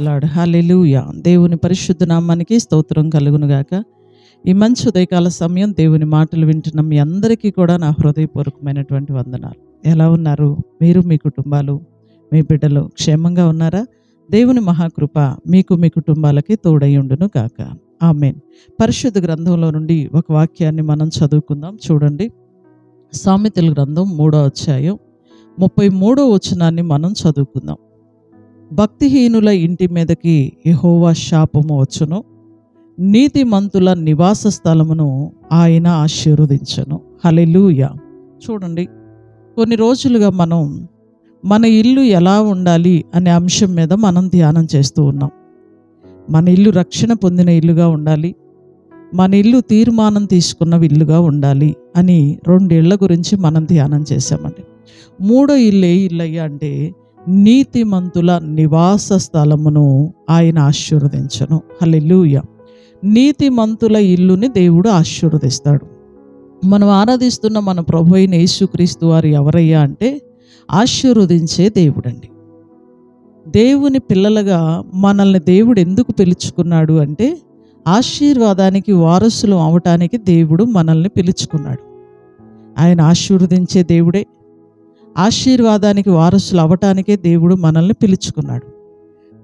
Lord. హల్లెలూయా. దేవుని పరిశుద్ధ నామానికి స్తోత్రం కలుగునుగాక. ఈ మంచి ఉదయకాల సమయం దేవుని మాటలు వింటున్న మీ అందరికీ కూడా నా హృదయపూర్వకమైనటువంటి వందనాలు. ఎలా ఉన్నారు? మీరు, మీ కుటుంబాలు, మీ బిడ్డలు క్షేమంగా ఉన్నారా? దేవుని మహాకృప మీకు, మీ కుటుంబాలకి తోడై ఉండును గాక. ఆమేన్. పరిశుద్ధ గ్రంథంలో నుండి ఒక వాక్యాన్ని మనం చదువుకుందాం. చూడండి, సామెతల గ్రంథం 3వ అధ్యాయం 33వ వచనాన్ని మనం చదువుకుందాం. భక్తిహీనుల ఇంటి మీదకి యెహోవా శాపము వచ్చును, నీతిమంతుల నివాస స్థలమును ఆయన ఆశీర్వదించను. హల్లెలూయా. చూడండి, కొన్ని రోజులుగా మనం మన ఇల్లు ఎలా ఉండాలి అనే అంశం మీద మనం ధ్యానం చేస్తూ ఉన్నాం. మన ఇల్లు రక్షణ పొందిన ఇల్లుగా ఉండాలి, మన ఇల్లు తీర్మానం తీసుకున్న ఇల్లుగా ఉండాలి అని 2 ఇళ్ల గురించి మనం ధ్యానం చేశామండి. 3వ ఇల్లు ఏ ఇల్లయ్యా అంటే నీతిమంతుల నివాస స్థలమును ఆయన ఆశీర్వదించను. హల్లెలూయా. నీతిమంతుల ఇల్లుని దేవుడు ఆశీర్వదిస్తాడు. మనం ఆరాధిస్తున్న మన ప్రభు అయిన యేసుక్రీస్తు వారు ఎవరయ్యా అంటే ఆశీర్వదించే దేవుడండి. దేవుని పిల్లలుగా మనల్ని దేవుడు ఎందుకు పిలుచుకున్నాడు అంటే ఆశీర్వాదానికి వారసులు అవటానికి దేవుడు మనల్ని పిలుచుకున్నాడు. ఆయన ఆశీర్వదించే దేవుడే. ఆశీర్వాదానికి వారసులు అవటానికే దేవుడు మనల్ని పిలుచుకున్నాడు.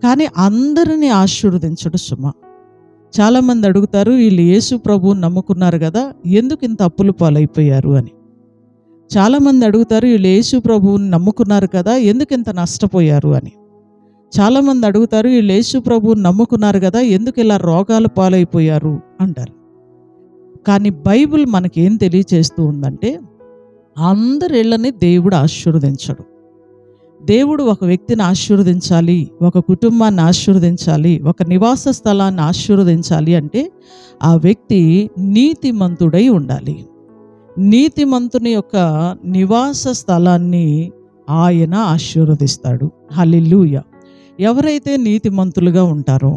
కానీ అందరినీ ఆశీర్వదించడు సుమ. చాలామంది అడుగుతారు, వీళ్ళు యేసు ప్రభువుని నమ్ముకున్నారు కదా, ఎందుకు ఇంత అప్పుల పాలైపోయారు అని. చాలామంది అడుగుతారు, వీళ్ళు యేసు ప్రభువుని నమ్ముకున్నారు కదా, ఎందుకు ఇంత నష్టపోయారు అని. చాలామంది అడుగుతారు, వీళ్ళు యేసు ప్రభువుని నమ్ముకున్నారు కదా, ఎందుకు ఇలా రోగాల పాలైపోయారు అంటారు. కానీ బైబిల్ మనకేం తెలియచేస్తూ ఉందంటే అందరి ఇళ్ళని దేవుడు ఆశీర్వదించడు. దేవుడు ఒక వ్యక్తిని ఆశీర్వదించాలి, ఒక కుటుంబాన్ని ఆశీర్వదించాలి, ఒక నివాస స్థలాన్ని ఆశీర్వదించాలి అంటే ఆ వ్యక్తి నీతిమంతుడై ఉండాలి. నీతిమంతుని యొక్క నివాస స్థలాన్ని ఆయన ఆశీర్వదిస్తాడు. హల్లెలూయా. ఎవరైతే నీతిమంతులుగా ఉంటారో,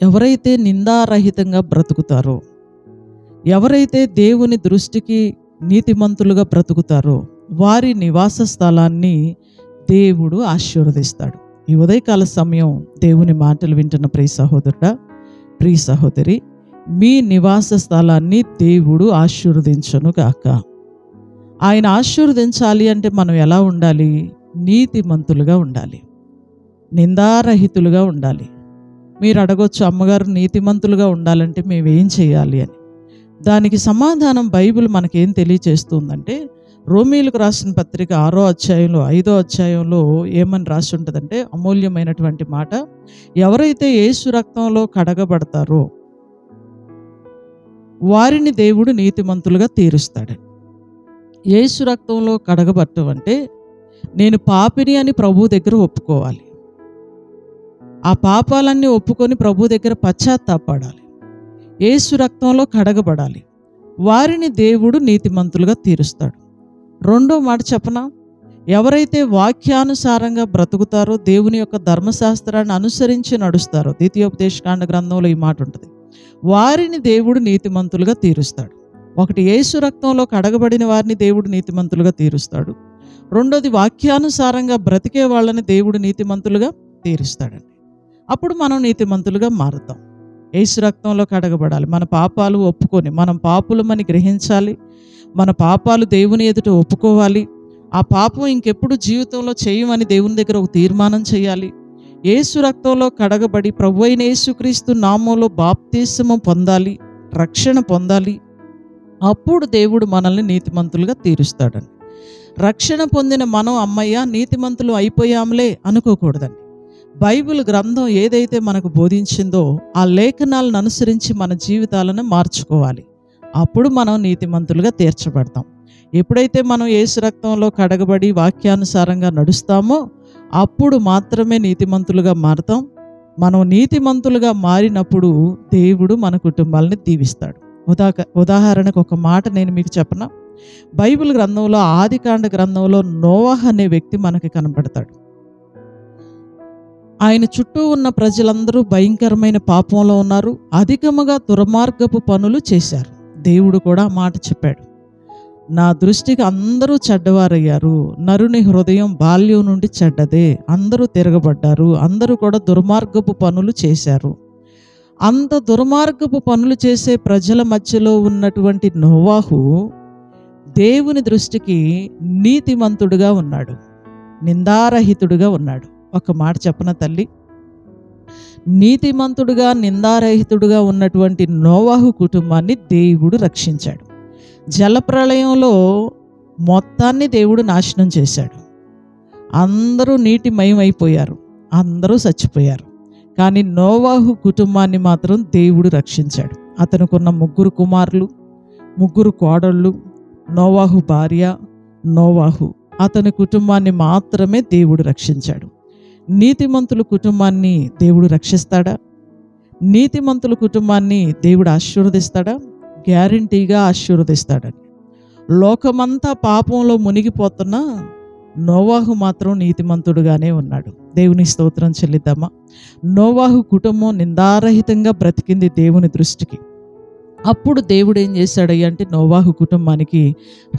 ఎవరైతే నిందారహితంగా బ్రతుకుతారో, ఎవరైతే దేవుని దృష్టికి నీతిమంతులుగా బ్రతుకుతారో వారి నివాస స్థలాన్ని దేవుడు ఆశీర్వదిస్తాడు. ఈ ఉదయకాల సమయం దేవుని మాటలు వింటున్న ప్రియ సహోదరుడా, ప్రియ సహోదరి, మీ నివాస స్థలాన్ని దేవుడు ఆశీర్వదించును గాక. ఆయన ఆశీర్వదించాలి అంటే మనం ఎలా ఉండాలి? నీతిమంతులుగా ఉండాలి, నిందారహితులుగా ఉండాలి. మీరు అడగొచ్చు, అమ్మగారు నీతిమంతులుగా ఉండాలంటే మేమేం చేయాలి అని. దానికి సమాధానం బైబిల్ మనకేం తెలియచేస్తుందంటే రోమీయులకు రాసిన పత్రిక 6వ అధ్యాయంలో 5వ అధ్యాయంలో ఏమని రాసి ఉంటుందంటే అమూల్యమైనటువంటి మాట, ఎవరైతే యేసు రక్తంలో కడగబడతారో వారిని దేవుడు నీతిమంతులుగా తీరుస్తాడు. యేసు రక్తంలో కడగబడటం అంటే నేను పాపిని అని ప్రభు దగ్గర ఒప్పుకోవాలి. ఆ పాపాలన్నీ ఒప్పుకొని ప్రభు దగ్గర పశ్చాత్తాపడాలి. యేసు రక్తంలో కడగబడాలి. వారిని దేవుడు నీతిమంతులుగా తీరుస్తాడు. 2వ మాట చెప్పనా, ఎవరైతే వాక్యానుసారంగా బ్రతుకుతారో, దేవుని యొక్క ధర్మశాస్త్రాన్ని అనుసరించి నడుస్తారో, ద్వితీయోపదేశకాండ గ్రంథంలో ఈ మాట ఉంటుంది, వారిని దేవుడు నీతిమంతులుగా తీరుస్తాడు. ఒకటి, యేసు రక్తంలో కడగబడిన వారిని దేవుడు నీతిమంతులుగా తీరుస్తాడు. 2వది, వాక్యానుసారంగా బ్రతికే వాళ్ళని దేవుడు నీతిమంతులుగా తీరుస్తాడండి. అప్పుడు మనం నీతిమంతులుగా మారుతాం. యేసు రక్తంలో కడగబడాలి. మన పాపాలు ఒప్పుకొని, మనం పాపులమని గ్రహించాలి, మన పాపాలు దేవుని ఎదుట ఒప్పుకోవాలి. ఆ పాపం ఇంకెప్పుడు జీవితంలో చేయమని దేవుని దగ్గర ఒక తీర్మానం చేయాలి. యేసు రక్తంలో కడగబడి ప్రభు అయిన యేసుక్రీస్తు నామంలో బాప్తిస్మం పొందాలి, రక్షణ పొందాలి. అప్పుడు దేవుడు మనల్ని నీతిమంతులుగా తీరుస్తాడండి. రక్షణ పొందిన మనం అమ్మయ్య నీతిమంతులు అయిపోయాంలే అనుకోకూడదండి. బైబిల్ గ్రంథం ఏదైతే మనకు బోధించిందో ఆ లేఖనాలను అనుసరించి మన జీవితాలను మార్చుకోవాలి. అప్పుడు మనం నీతిమంతులుగా తీర్చబడతాం. ఎప్పుడైతే మనం యేసు రక్తంలో కడగబడి వాక్యానుసారంగా నడుస్తామో అప్పుడు మాత్రమే నీతిమంతులుగా మారుతాం. మనం నీతిమంతులుగా మారినప్పుడు దేవుడు మన కుటుంబాలని దీవిస్తాడు. ఉదాహరణకు ఒక మాట నేను మీకు చెప్పనా, బైబిల్ గ్రంథంలో ఆదికాండ గ్రంథంలో నోవహు అనే వ్యక్తి మనకి కనబడతాడు. ఆయన చుట్టూ ఉన్న ప్రజలందరూ భయంకరమైన పాపంలో ఉన్నారు, అధికముగా దుర్మార్గపు పనులు చేశారు. దేవుడు కూడా మాట చెప్పాడు, నా దృష్టికి అందరూ చెడ్డవారయ్యారు. నరుని హృదయం బాల్యం నుండి చెడ్డదే. అందరూ తిరగబడ్డారు. అందరూ కూడా దుర్మార్గపు పనులు చేశారు. అంత దుర్మార్గపు పనులు చేసే ప్రజల మధ్యలో ఉన్నటువంటి నోవాహు దేవుని దృష్టికి నీతిమంతుడుగా ఉన్నాడు, నిందారహితుడుగా ఉన్నాడు. ఒక మాట చెప్పన తల్లి, నీతిమంతుడుగా నిందారహితుడుగా ఉన్నటువంటి నోవాహు కుటుంబాన్ని దేవుడు రక్షించాడు. జలప్రళయంలో మొత్తాన్ని దేవుడు నాశనం చేశాడు. అందరూ నీటిమయమైపోయారు, అందరూ చచ్చిపోయారు. కానీ నోవాహు కుటుంబాన్ని మాత్రం దేవుడు రక్షించాడు. అతనుకున్న 3 కుమారులు, 3 కోడళ్ళు, నోవాహు భార్య, నోవాహు, అతని కుటుంబాన్ని మాత్రమే దేవుడు రక్షించాడు. నీతిమంతుల కుటుంబాన్ని దేవుడు రక్షిస్తాడా? నీతిమంతుల కుటుంబాన్ని దేవుడు ఆశీర్వదిస్తాడా? గ్యారంటీగా ఆశీర్వదిస్తాడని. లోకమంతా పాపంలో మునిగిపోతున్నా నోవాహు మాత్రం నీతిమంతుడుగానే ఉన్నాడు. దేవుని స్తోత్రం చెల్లిద్దామా? నోవాహు కుటుంబం నిందారహితంగా బ్రతికింది దేవుని దృష్టికి. అప్పుడు దేవుడు ఏం చేశాడయ్య అంటే నోవాహు కుటుంబానికి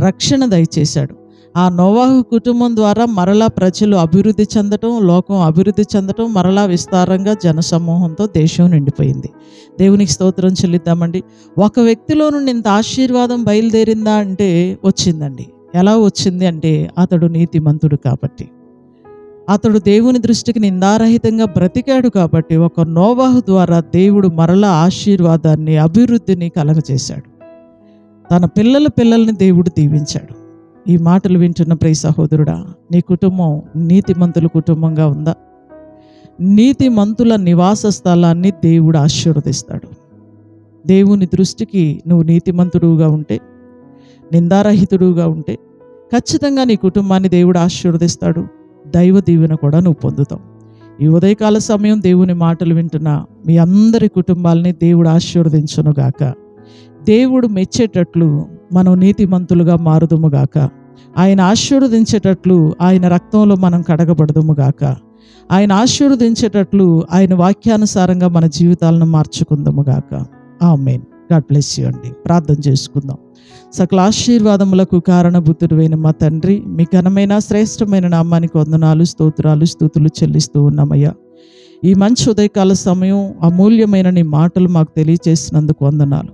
రక్షణ దయచేశాడు. ఆ నోవాహు కుటుంబం ద్వారా మరలా ప్రజలు అభివృద్ధి చెందటం, లోకం అభివృద్ధి చెందటం, మరలా విస్తారంగా జనసమూహంతో దేశం నిండిపోయింది. దేవునికి స్తోత్రం చెల్లిద్దామండి. ఒక వ్యక్తిలో నుండి ఇంత ఆశీర్వాదం బయలుదేరిందా అంటే వచ్చిందండి. ఎలా వచ్చింది అంటే అతడు నీతిమంతుడు కాబట్టి, అతడు దేవుని దృష్టికి నిందారహితంగా బ్రతికాడు కాబట్టి ఒక నోవాహు ద్వారా దేవుడు మరలా ఆశీర్వాదాన్ని, అభివృద్ధిని కలగజేశాడు. తన పిల్లల్ని దేవుడు దీవించాడు. ఈ మాటలు వింటున్న ప్రియ సహోదరుడా, నీ కుటుంబం నీతిమంతుల కుటుంబంగా ఉందా? నీతిమంతుల నివాస స్థలాన్ని దేవుడు ఆశీర్వదిస్తాడు. దేవుని దృష్టికి నువ్వు నీతిమంతుడుగా ఉంటే, నిందారహితుడుగా ఉంటే ఖచ్చితంగా నీ కుటుంబాన్ని దేవుడు ఆశీర్వదిస్తాడు. దైవ దీవెన కూడా నువ్వు పొందుతావు. ఈ ఉదయకాల సమయం దేవుని మాటలు వింటున్న మీ అందరి కుటుంబాలని దేవుడు ఆశీర్వదించునుగాక. దేవుడు మెచ్చేటట్లు మనం నీతిమంతులుగా మారుదుముగాక. ఆయన ఆశీర్వదించేటట్లు ఆయన రక్తంలో మనం కడగబడదుముగాక. ఆయన ఆశీర్వదించేటట్లు ఆయన వాక్యానుసారంగా మన జీవితాలను మార్చుకుందాముగాక. ఆమేన్. గాడ్ బ్లెస్ యూ అండి. ప్రార్థన చేసుకుందాం. సకల ఆశీర్వాదములకు కారణభూతుడైన మా తండ్రి, మీ ఘనమైన శ్రేష్టమైన నామానికి వందనాలు, స్తోత్రాలు, స్తుతులు చెల్లిస్తూ ఉన్నామయ్యా. ఈ మంచి ఉదయకాల సమయం అమూల్యమైన నీ మాటలు మాకు తెలియచేసినందుకు వందనాలు.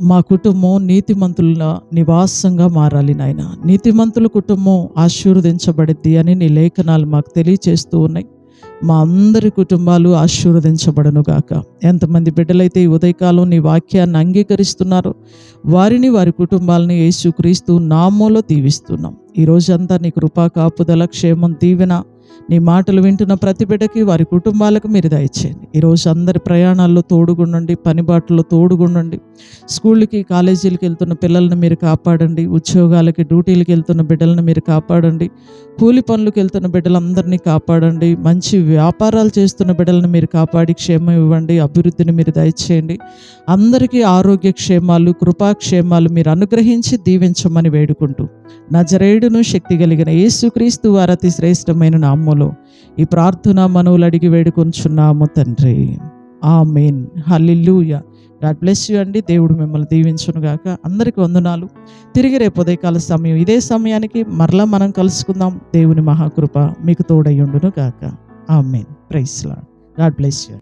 మా కుటుంబం నీతిమంతుల నివాసంగా మారాలి నాయన. నీతిమంతుల కుటుంబం ఆశీర్వదించబడిద్ది అని నీ లేఖనాలు మాకు తెలియచేస్తూ ఉన్నాయి. మా అందరి కుటుంబాలు ఆశీర్వదించబడనుగాక. ఎంతమంది బిడ్డలైతే ఈ ఉదయకాలం నీ వాక్యాన్ని అంగీకరిస్తున్నారో వారిని, వారి కుటుంబాలని యేసుక్రీస్తు నామములో దీవిస్తున్నాం. ఈ రోజంతా నీ కృపా కాపుదల, క్షేమం, దీవెన నీ మాటలు వింటున్న ప్రతి బిడ్డకి, వారి కుటుంబాలకు మీరు దయచేయండి. ఈరోజు అందరి ప్రయాణాల్లో తోడుగుండండి, పనిబాట్లలో తోడుగుండండి. స్కూళ్ళకి, కాలేజీలకు వెళ్తున్న పిల్లల్ని మీరు కాపాడండి. ఉద్యోగాలకి, డ్యూటీలకు వెళ్తున్న బిడ్డలను మీరు కాపాడండి. కూలి పనులకు వెళ్తున్న బిడ్డలందరినీ కాపాడండి. మంచి వ్యాపారాలు చేస్తున్న బిడ్డలను మీరు కాపాడి క్షేమం ఇవ్వండి. అభివృద్ధిని మీరు దయచేయండి. అందరికీ ఆరోగ్య క్షేమాలు, కృపాక్షేమాలు మీరు అనుగ్రహించి దీవించమని వేడుకుంటూ నజరేయుడును శక్తి కలిగిన యేసుక్రీస్తు వారి అతి శ్రేష్టమైన నామములో ఈ ప్రార్థన మనవులు అడిగి వేడుకొంచున్నాము తండ్రి. ఆమేన్. హల్లెలూయా. గాడ్ బ్లెస్ యూ అండి. దేవుడు మిమ్మల్ని దీవించునుగాక. అందరికీ వందనాలు. తిరిగి రేపు ఉదయకాల సమయం ఇదే సమయానికి మరలా మనం కలుసుకుందాం. దేవుని మహాకృప మీకు తోడయ్యుండును గాక. Amen. Praise Lord. God bless you.